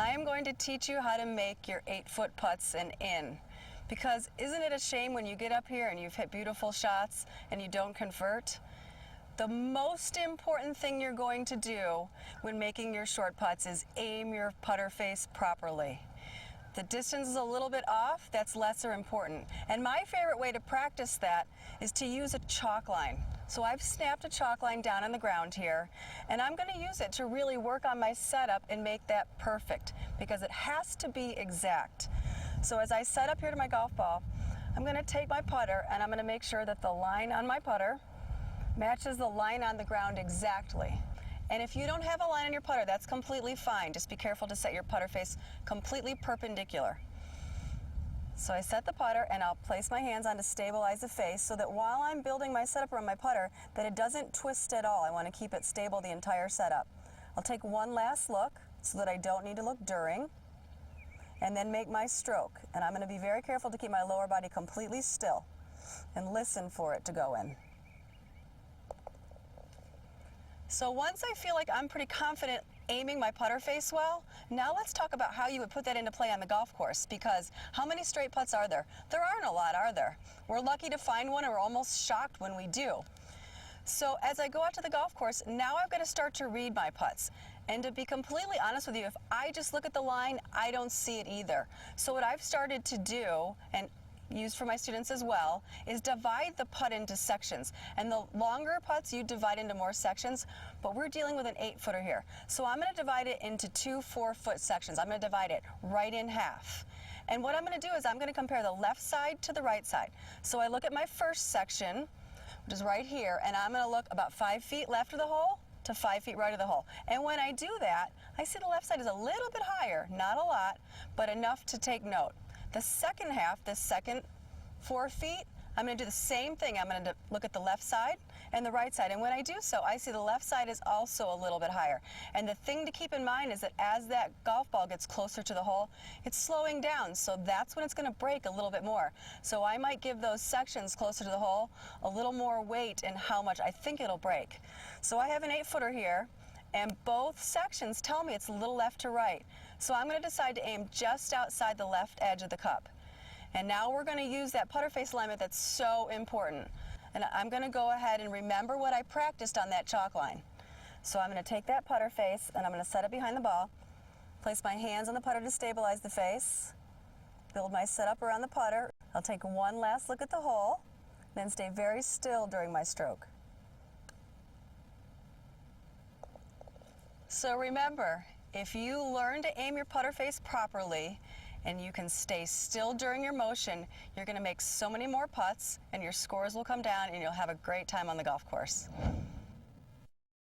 I am going to teach you how to make your 8-foot putts and in. Because isn't it a shame when you get up here and you've hit beautiful shots and you don't convert? The most important thing you're going to do when making your short putts is aim your putter face properly. The distance is a little bit off, that's lesser important. And my favorite way to practice that is to use a chalk line. So I've snapped a chalk line down on the ground here, and I'm going to use it to really work on my setup and make that perfect, because it has to be exact. So as I set up here to my golf ball, I'm going to take my putter and I'm going to make sure that the line on my putter matches the line on the ground exactly. And if you don't have a line on your putter, that's completely fine. Just be careful to set your putter face completely perpendicular. So I set the putter and I'll place my hands on to stabilize the face so that while I'm building my setup around my putter, that it doesn't twist at all. I want to keep it stable the entire setup. I'll take one last look so that I don't need to look during, and then make my stroke. And I'm going to be very careful to keep my lower body completely still and listen for it to go in. So once I feel like I'm pretty confident aiming my putter face well, now let's talk about how you would put that into play on the golf course, because how many straight putts are there? There aren't a lot, are there? We're lucky to find one and we're almost shocked when we do. So as I go out to the golf course, now I've got to start to read my putts. And to be completely honest with you, if I just look at the line, I don't see it either. So what I've started to do, and use for my students as well, is divide the putt into sections. And the longer putts you divide into more sections, but we're dealing with an 8-footer here. So I'm going to divide it into 2 4-foot sections. I'm going to divide it right in half. And what I'm going to do is I'm going to compare the left side to the right side. So I look at my first section, which is right here, and I'm going to look about 5 feet left of the hole to 5 feet right of the hole. And when I do that, I see the left side is a little bit higher, not a lot, but enough to take note. The second half, the second 4 feet, I'm going to do the same thing. I'm going to look at the left side and the right side. And when I do so, I see the left side is also a little bit higher. And the thing to keep in mind is that as that golf ball gets closer to the hole, it's slowing down. So that's when it's going to break a little bit more. So I might give those sections closer to the hole a little more weight in how much I think it'll break. So I have an 8-footer here, and both sections tell me it's a little left to right. So I'm going to decide to aim just outside the left edge of the cup. And now we're going to use that putter face alignment that's so important. And I'm going to go ahead and remember what I practiced on that chalk line. So I'm going to take that putter face and I'm going to set it behind the ball, place my hands on the putter to stabilize the face, build my setup around the putter. I'll take one last look at the hole, then stay very still during my stroke. So remember, if you learn to aim your putter face properly and you can stay still during your motion, you're going to make so many more putts and your scores will come down and you'll have a great time on the golf course.